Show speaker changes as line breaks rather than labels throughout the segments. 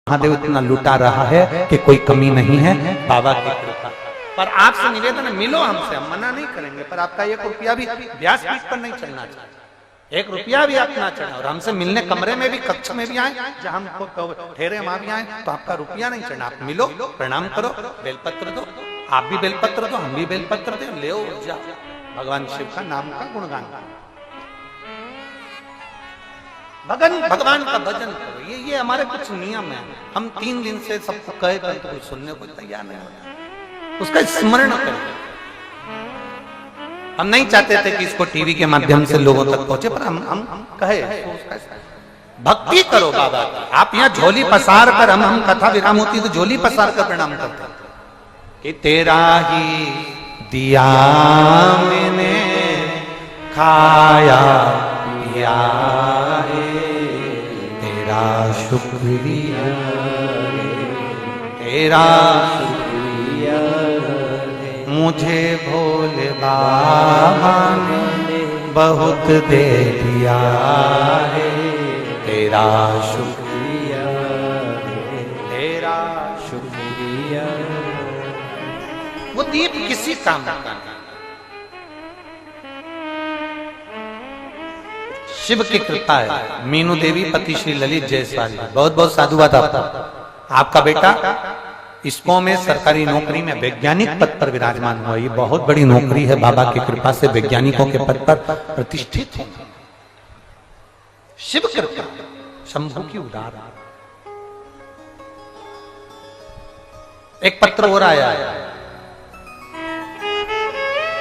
महादेव इतना लुटा रहा है कि कोई कमी नहीं है बाबा की कृपा। पर आपसे निवेदन है, मिलो हमसे, हम मना नहीं करेंगे, पर आपका 1 रुपया भी व्यासपीठ पर नहीं चलना चाहिए। 1 रुपया भी आप ना चढ़े और हमसे मिलने कमरे में भी, कक्ष में भी आए, जहां हमको ठहरे वहां भी आए, तो आपका रुपया नहीं चढ़ना। आप मिलो, प्रणाम करो, बेलपत्र दो, आप भी बेलपत्र दो, हम भी बेलपत्र दो, ले जाओ, भगवान शिव का नाम का गुणगान करो, भगवान का भजन करो। ये हमारे कुछ नियम है। हम 3 दिन से सबको कहे तो कोई सुनने को तैयार नहीं होता। उसका स्मरण करो। हम नहीं चाहते थे कि इसको टीवी के माध्यम से लोगों तक पहुंचे, पर हम कहे भक्ति करो बाबा की। आप यहाँ झोली पसार कर, हम कथा विराम होती तो झोली पसार कर प्रणाम करते कि तेरा ही दिया मैंने खाया पिया है, तेरा शुक्रिया, तेरा शुक्रिया, मुझे भोले बाबा ने बहुत दे दिया है, तेरा शुक्रिया, तेरा शुक्रिया। वो दीप किसी काम का नहीं, शिव की कृपा है। मीनू देवी पति श्री ललित जायसवाल, बहुत बहुत साधुवाद आपका। आपका बेटा इसको में सरकारी नौकरी में वैज्ञानिक पद पर विराजमान हुआ। ये बहुत बड़ी नौकरी है, बाबा की कृपा से वैज्ञानिकों के पद पर प्रतिष्ठित है। शिव कृपा, शंभु की उदार। एक पत्र और आया है,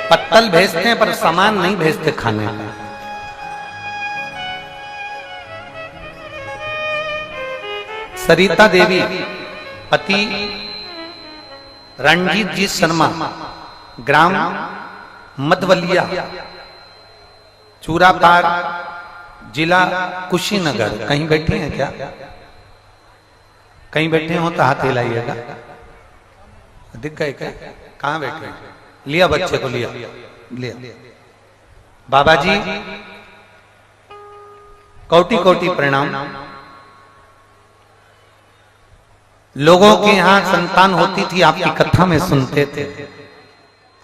पत्तल भेजते हैं पर सामान नहीं भेजते खाने का। सरिता देवी पति रणजीत जी शर्मा, ग्राम मधवलिया, चूरापार, जिला कुशीनगर। कहीं बैठे हैं क्या? कहीं बैठे हो तो हाथ हिलाइएगा। दिख गए क्या? कहां बैठे? लिया बच्चे को, लिया। बाबा जी कोटि कोटि प्रणाम। लोगों के यहां संतान होती थी, आपकी कथा में सुनते थे।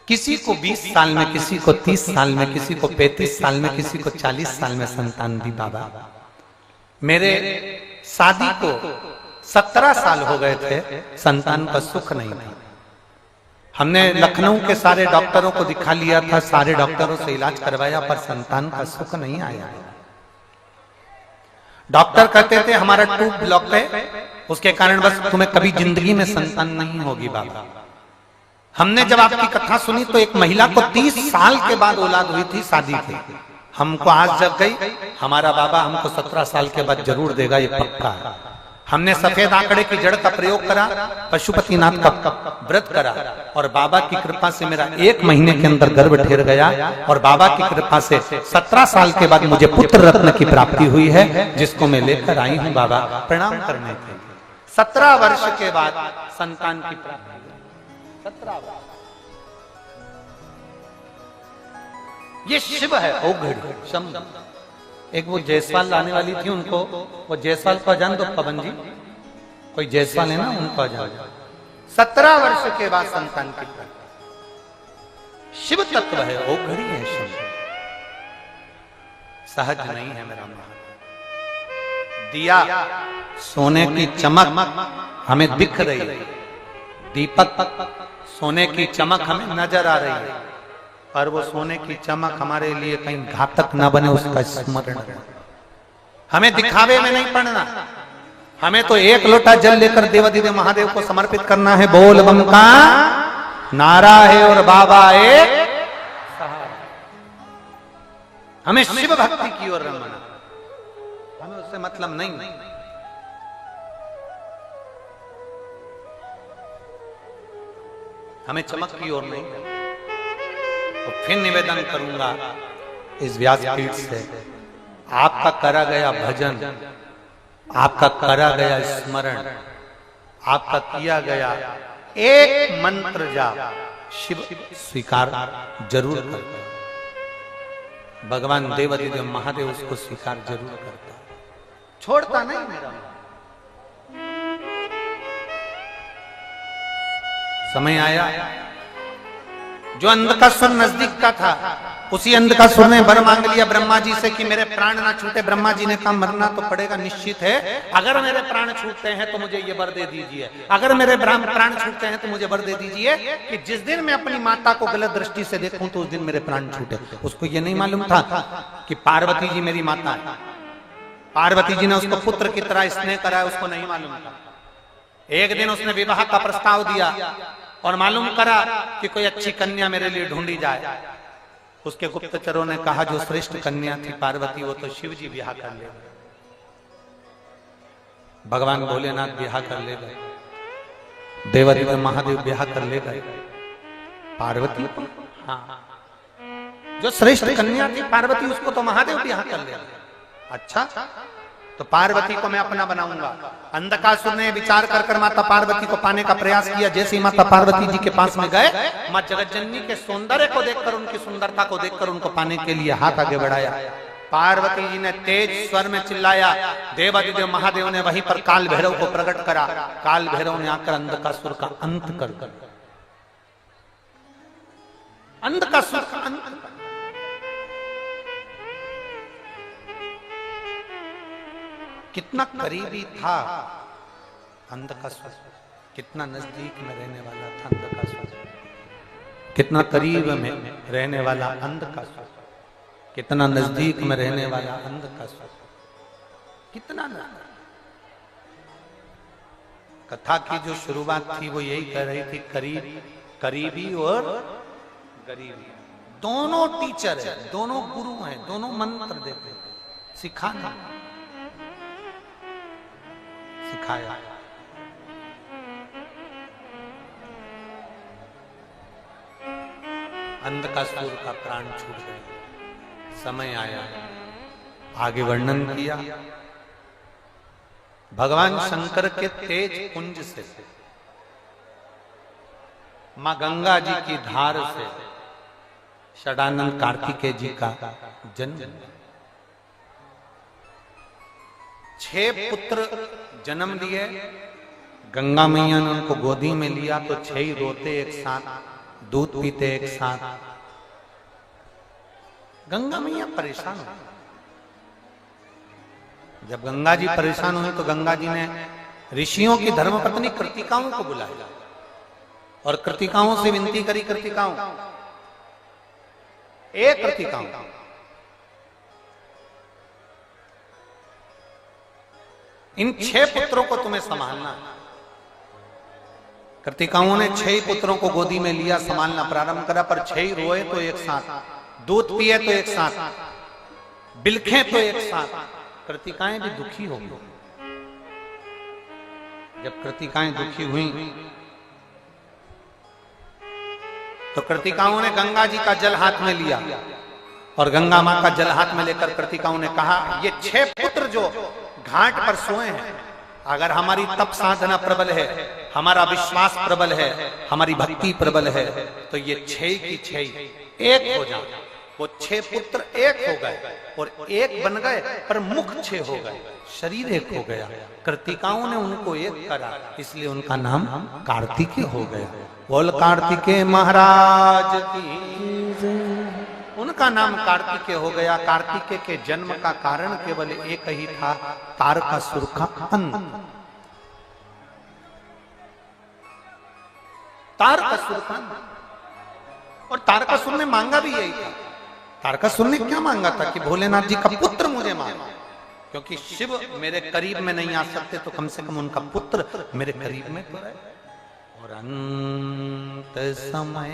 किसी को 20 साल में, किसी को 30 साल में, किसी को 35 साल में, किसी को 40 साल में संतान दी। बाबा मेरे शादी को 17 साल हो गए थे, संतान का सुख नहीं था। हमने लखनऊ के सारे डॉक्टरों को दिखा लिया था, सारे डॉक्टरों से इलाज करवाया, पर संतान का सुख नहीं आया। डॉक्टर कहते थे हमारा ट्यूब ब्लॉक है, उसके कारण बस तुम्हें कभी जिंदगी में संतान नहीं होगी। बाबा हमने जब आपकी कथा सुनी तो एक महिला को 30 साल के बाद औलाद हुई थी, शादी थी। हमको आज जग गई, हमारा बाबा हमको 17 साल के बाद जरूर देगा, ये पक्का है। हमने सफेद आंकड़े की जड़ का प्रयोग करा, पशुपतिनाथ का व्रत करा, और बाबा की कृपा से मेरा 1 महीने के अंदर गर्भ ठहर गया, और बाबा की कृपा से 17 साल के बाद मुझे पुत्र रत्न की प्राप्ति हुई है, जिसको मैं लेकर आई हूँ बाबा प्रणाम करने के लिए। 17 वर्ष के बाद संतान की प्राप्ति। 17 वर्ष ये शिव है। ओ घड़ी शंभु। एक वो जायसवाल लाने वाली थी, उनको वो जायसवाल को जान दो, पवन जी कोई जायसवाल है ना, उनको जान। 17 वर्ष के बाद संतान की प्राप्ति। शिव तत्व है, ओ घड़ी है शंभु। सहज नहीं है मेरा महाराज। दिया सोने की चमक हमें दिख रही है, दीपक सोने की चमक हमें नजर आ रही है, पर वो सोने की चमक हमारे लिए कहीं घातक न बने, उसका स्मरण। हमें दिखावे में नहीं पड़ना, हमें तो 1 लोटा जल लेकर देवाधिदेव महादेव को समर्पित करना है। बोल बम का नारा है और बाबा एक सहारा। हमें शिव भक्ति की ओर रमना, हमें उससे मतलब नहीं। हमें चमक की ओर नहीं। तो फिर निवेदन करूंगा इस व्यासपीठ से, आपका करा गया भजन, आपका करा गया स्मरण, आपका किया गया एक मंत्र जाप शिव स्वीकार जरूर करता। भगवान देवाधिदेव महादेव उसको स्वीकार जरूर करता, छोड़ता नहीं मेरा। समय आया, जो अंधकासुर नजदीक का था, उसी अंधकासुर ने वर मांग लिया ब्रह्मा जी से कि मेरे प्राण ना छूटे। ब्रह्मा जी ने कहा मरना तो पड़ेगा, निश्चित है, अगर मेरे प्राण छूटते हैं तो मुझे ये वर दे दीजिए, अगर मेरे प्राण छूटते हैं तो मुझे वर दे दीजिए कि जिस दिन मैं अपनी माता को गलत दृष्टि से देखूं तो उस दिन मेरे प्राण छूटे। उसको ये नहीं मालूम था कि पार्वती जी मेरी माता है, पार्वती जी ने उसको पुत्र की तरह स्नेह करा है, उसको नहीं मालूम था। एक दिन उसने विवाह का प्रस्ताव दिया और मालूम करा कि कोई अच्छी कन्या मेरे लिए ढूंढी जाए। उसके गुप्तचरों ने कहा जो श्रेष्ठ कन्या थी पार्वती, वो तो शिव जी ब्याह कर ले, भगवान भोलेनाथ ब्याह कर ले गए, देवदेव महादेव ब्याह कर ले गए पार्वती को। हाँ, जो श्रेष्ठ कन्या थी पार्वती, उसको तो महादेव ब्याह कर ले। अच्छा, तो पार्वती को मैं अपना बनाऊंगा। अंधकासुर ने विचार कर माता पार्वती को पाने का प्रयास किया। जैसे ही माता पार्वती जी के पास में गए, मां जगतजननी के सौंदर्य को देखकर, उनकी सुंदरता को देखकर उनको पाने के लिए हाथ आगे बढ़ाया। पार्वती जी ने तेज स्वर में चिल्लाया, देवादिदेव महादेव ने वहीं पर काल भैरव को प्रकट करा। काल भैरव ने आकर अंधकासुर का अंत कर दिया, अंधकासुर का अंत। कितना करीबी था अंधकासुर, कितना नजदीक में रहने वाला था अंधकासुर, कितना करीब में रहने वाला अंधकासुर, कितना नजदीक में रहने वाला अंधकासुर, कितना न। कथा की जो शुरुआत थी वो यही कह रही थी, करीबी और गरीबी दोनों टीचर है, दोनों गुरु हैं, दोनों मंत्र देते, सिखाना सिखाया। अंधकासुर का प्राण छूट गया, समय आया, आगे वर्णन किया। भगवान शंकर के तेज कुंज से, मां गंगा जी की धार से षडानंद कार्तिकेय जी का जन्म। 6 पुत्र जन्म लिए। गंगा मैया ने उनको गोदी में लिया तो 6 ही रोते एक साथ, दूध पीते एक साथ। गंगा मैया परेशान हो। जब गंगा जी परेशान हुई तो गंगा जी ने ऋषियों की धर्मपत्नी कृतिकाओं को बुलाया और कृतिकाओं से विनती करी, कृतिकाओं, एक कृतिकाओं, इन 6 पुत्रों को तुम्हें संभालना। कृतिकाओं ने 6 पुत्रों को गोदी में लिया, संभालना प्रारंभ करा, पर 6 रोए तो एक साथ, दूध पिए तो एक साथ, बिलखे तो एक साथ। कृतिकाएं भी दुखी हो गई। जब कृतिकाएं दुखी हुई तो कृतिकाओं ने गंगा जी का जल हाथ में लिया और गंगा मां का जल हाथ में लेकर कृतिकाओं ने कहा, ये 6 पुत्र जो घाट पर सोए हैं, अगर हमारी तप साधना प्रबल है, हमारा विश्वास प्रबल है, हमारी भक्ति प्रबल है, तो ये 6 की 6 एक हो जाए। वो 6 पुत्र एक हो गए और एक बन गए, पर मुख 6 हो गए, शरीर एक हो गया। कृतिकाओं ने उनको एक करा, इसलिए उनका नाम कार्तिकेय हो गया। बोल कार्तिकेय महाराज की। उनका नाम कार्तिकेय हो गया। कार्तिकेय के जन्म का कारण केवल एक ही था, तारकासुर का अंत। तारकासुर का अंत। और तारकासुर ने मांगा भी यही था। तारकासुर ने क्या मांगा था कि भोलेनाथ जी का पुत्र मुझे मांगा, क्योंकि शिव मेरे करीब में नहीं आ सकते तो कम से कम उनका पुत्र मेरे करीब में तो रहे। और अंत समय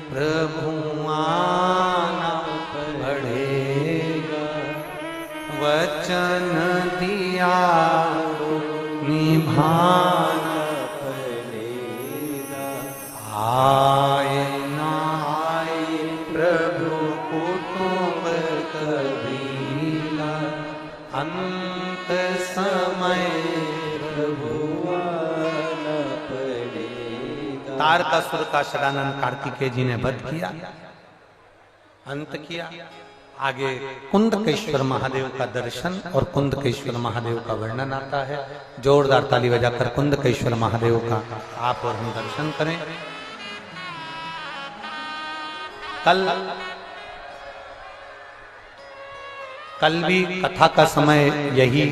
प्रभु आना पड़ेगा, वचन दिया निभाना पड़ेगा। आए ना आए प्रभु कुटुंब कबीला, अंत समय प्रभु आना पड़ेगा। तारकासुर का षडानंद कार्तिकेय जी ने वध किया, अंत किया। आगे कुंदकेश्वर महादेव का दर्शन और कुंदकेश्वर महादेव का वर्णन आता है। जोरदार ताली बजाकर कुंदकेश्वर महादेव का आप और हम दर्शन करें। कल भी कथा का समय यही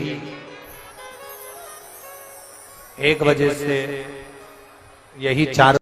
1 बजे से यही 4